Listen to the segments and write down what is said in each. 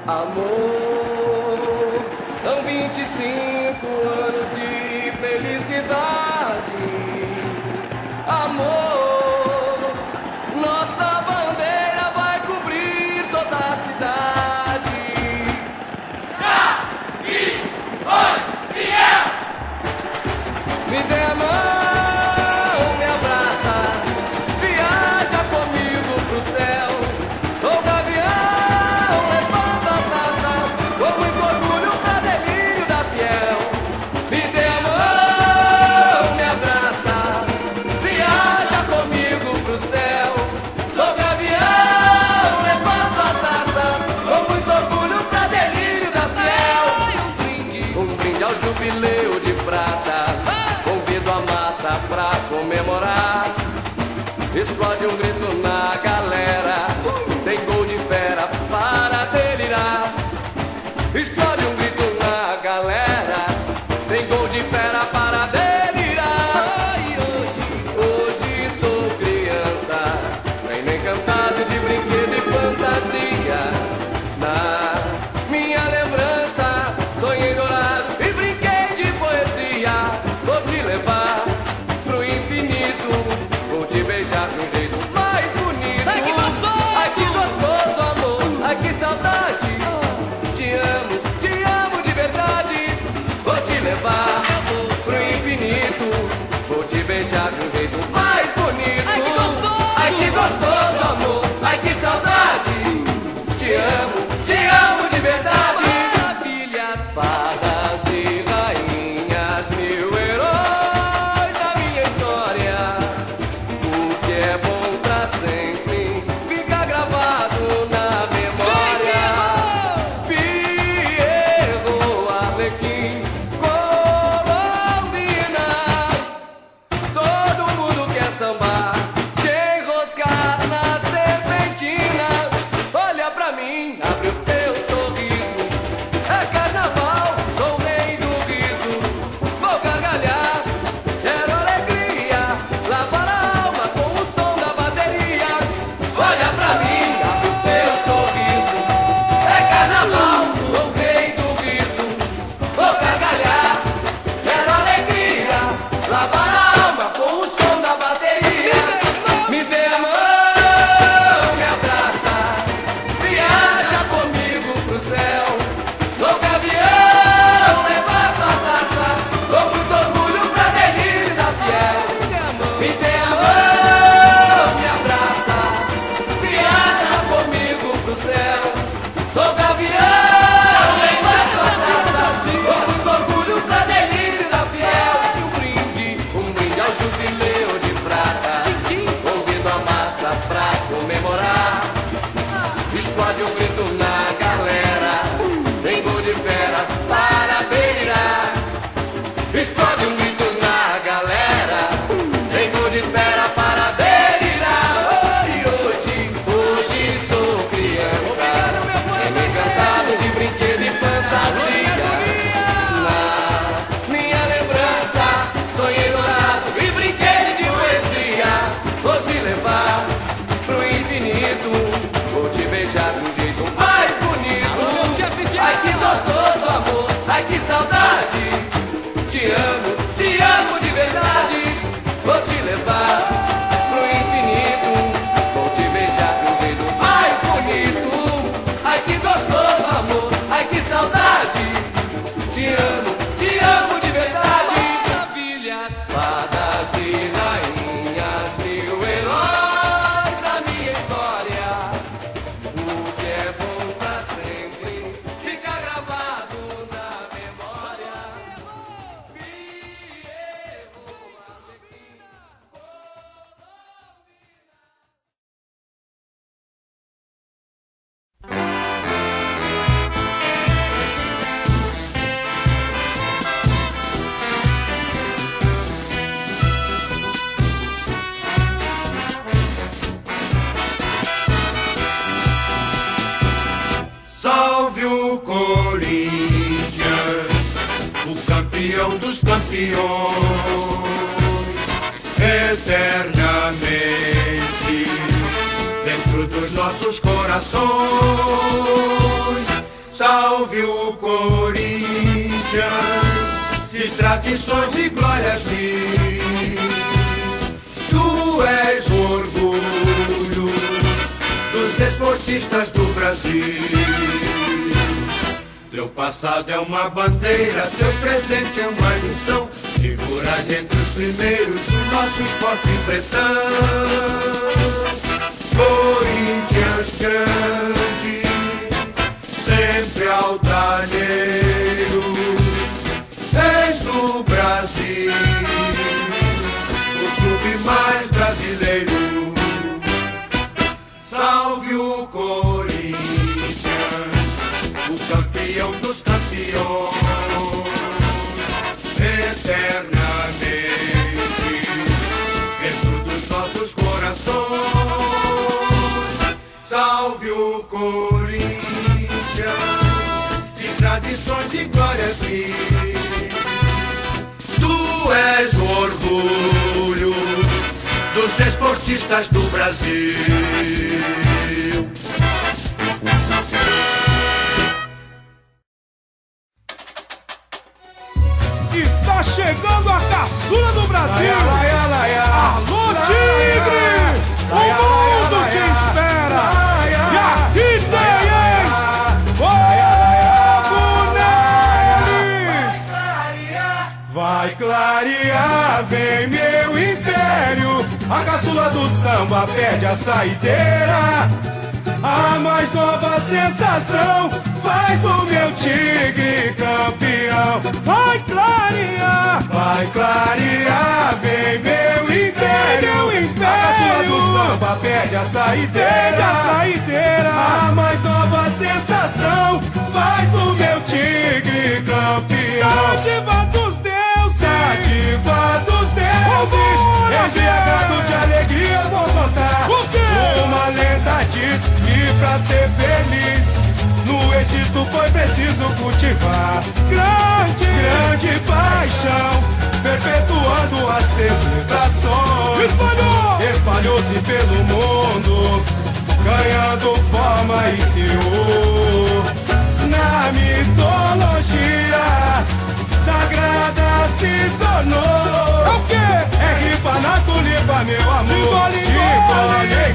Amor, são 25 anos de felicidade. Amor, nossa bandeira vai cobrir toda a cidade. Fiel! Me dê a mão, me abraça, viaja comigo pro céu. Sou gavião, levanta a taça, com muito orgulho pra delírio da fiel. Me dê a mão, me abraça, viaja comigo pro céu. Sou gavião, levanta a taça, com muito orgulho pra delírio da fiel. Um brinde ao jubileu de prata, convido a massa pra comemorar. Explode um grito na galera, tem gol de fera para delirar. Explode um grito na galera, tem gol de fera para delirar. Hoje sou criança, reino encantado de brinquedo e fantasia. Na minha lembrança, sonhei dourado e brinquei de poesia. Vou te levar pro infinito, vou te beijar de um jeito mais bonito. Ai, que gostoso! Ai, que gostoso, amor! Ai, que saudade! Te amo de verdade. Vou te levar pro infinito, vou te beijar de um jeito mais bonito. Ai, que gostoso! Ai, que gostoso, amor! Ai, que saudade! Te amo de verdade. Maravilhas, fadas e rainhas, mil heróis da minha história. O que é bom pra sempre fica gravado na memória. Fierro, Arlequim, Colombina, todo mundo quer sambar, se enroscar na serpentina. Olha pra mim, abre o teu sorriso, é carnaval, sou o rei do riso. Vou gargalhar, quero alegria, lavar a alma com o som da bateria. Olha pra mim, abre o teu sorriso, é carnaval, sou o rei do riso. Vou gargalhar, quero alegria, lavar a alma com o som da bateria. Me dê a mão, me abraça, viaja comigo pro céu. Sou gavião, levanto a taça, com muito orgulho pra delírio da fiel. Me dê a mão, me abraça, viaja comigo pro céu. Sou gavião, levanto a taça, com muito orgulho pra delírio da fiel. Um brinde ao jubileu de prata, convido a massa pra comemorar. Explode um grito na galera, tem gol de fera para beirar. Explode um grito na galera, tem gol de fera para delirar. Hoje sou criança, reino encantado de brinquedo e fantasia. Na minha lembrança, sonhei dourado e brinquei de poesia. Vou te levar pro infinito, vou te beijar do jeito mais bonito. Ai, que gostoso, amor, ai, que saudade. Te amo de verdade. Vou te levar pro infinito, vou te beijar de um jeito mais bonito. Ai, que gostoso, amor, ai, que saudade. Te amo de verdade. Maravilhas, fadas e rainhas, mil heróis da minha história. O que é bom pra sempre fica gravado na memória. Salve o Corinthians, o campeão dos campeões, eternamente dentro dos nossos corações. Salve o Corinthians, de tradições e glórias mil. Tu és o orgulho dos desportistas do Brasil. Teu passado é uma bandeira, teu presente é uma lição. Figuras entre os primeiros do nosso esporte pretão. Corinthians grande, sempre altaneiro, és do Brasil, o clube mais brasileiro. Salve o Corinthians, o campeão dos campeões, eternamente dentro dos nossos corações. Salve o Corinthians, de tradições e glórias mil. Tu és o orgulho dos desportistas do Brasil. Está chegando a caçula do Brasil. Alô, Tigre! O mundo te espera. E aqui tem, hein? Fogo neles! Vai clarear, vem meu império. A caçula do samba perde a saideira. A mais nova sensação faz do meu Tigre campeão. Vai clarear, vem meu império. A caçula do samba perde a saideira. A mais nova sensação faz do meu Tigre campeão. Dádiva dos deuses, embriagado de alegria vou contar. Uma lenda diz que pra ser feliz no Egito foi preciso cultivar grande paixão, perpetuando as celebrações. Espalhou-se pelo mundo, ganhando forma e teor. Na mitologia sagrada se tornou. É o quê? É ripa na tulipa, meu amor. De gole em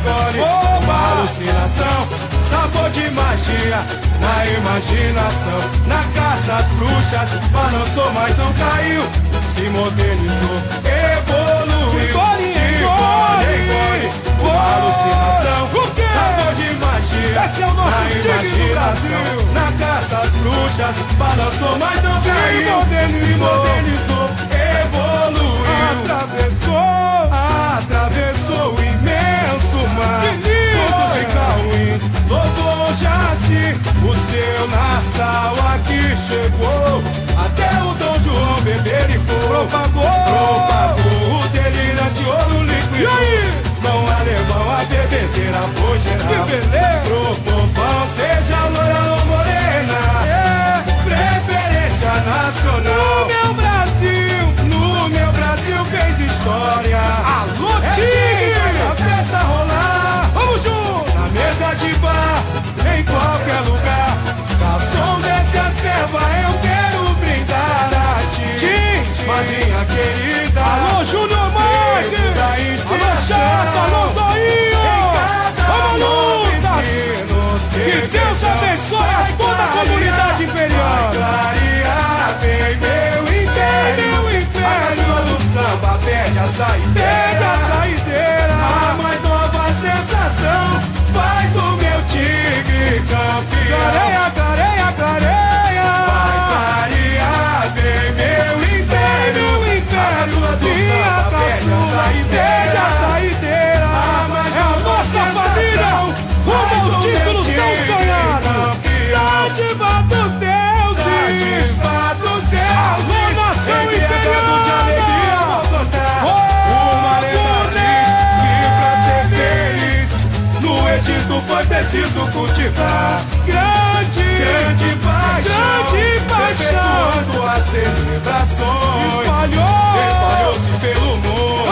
gole, uma alucinação, sabor de magia na imaginação. Na caça às bruxas, balançou, mas não caiu. Se modernizou, evoluiu. De gole em gole, uma alucinação, sabor de magia. Esse é o nosso Tigre do Brasil. Na caça às bruxas, balançou, mas não caiu. Se modernizou, evoluiu. Atravessou o imenso mar. Foi Cauim, louvou Jaci, o seu Nassau aqui chegou. Até o Dom João bebericou, propagou o delirante ouro líquido. Não alemão, a bebedeira foi geral. Pro povão, seja loira ou morena, preferência nacional. No meu Brasil fez história. Alô, Tigre! Faz a festa rolar. Vamos junto! Na mesa de bar, em qualquer lugar. Garçom, desce a serva, eu quero brindar a ti. Madrinha querida. Alô, Júnior Marques! Alô, Chato, alô, Zoinho! Vamos luta! Que Deus abençoe a toda a comunidade imperial. Clarear, vem meu império. A caçula do samba perde a saideira. A mais nova sensação faz do meu Tigre campeão. Clareia. Vai clarear, vem meu império. A caçula do samba perde a saideira. A mais nova sensação faz do meu Tigre campeão. Dádiva dos deuses, alô, nação imperial. De alegria vou cantar. Uma lenda diz que pra ser feliz no Egito foi preciso cultivar grande paixão, perpetuando as celebrações. Espalhou-se pelo mundo,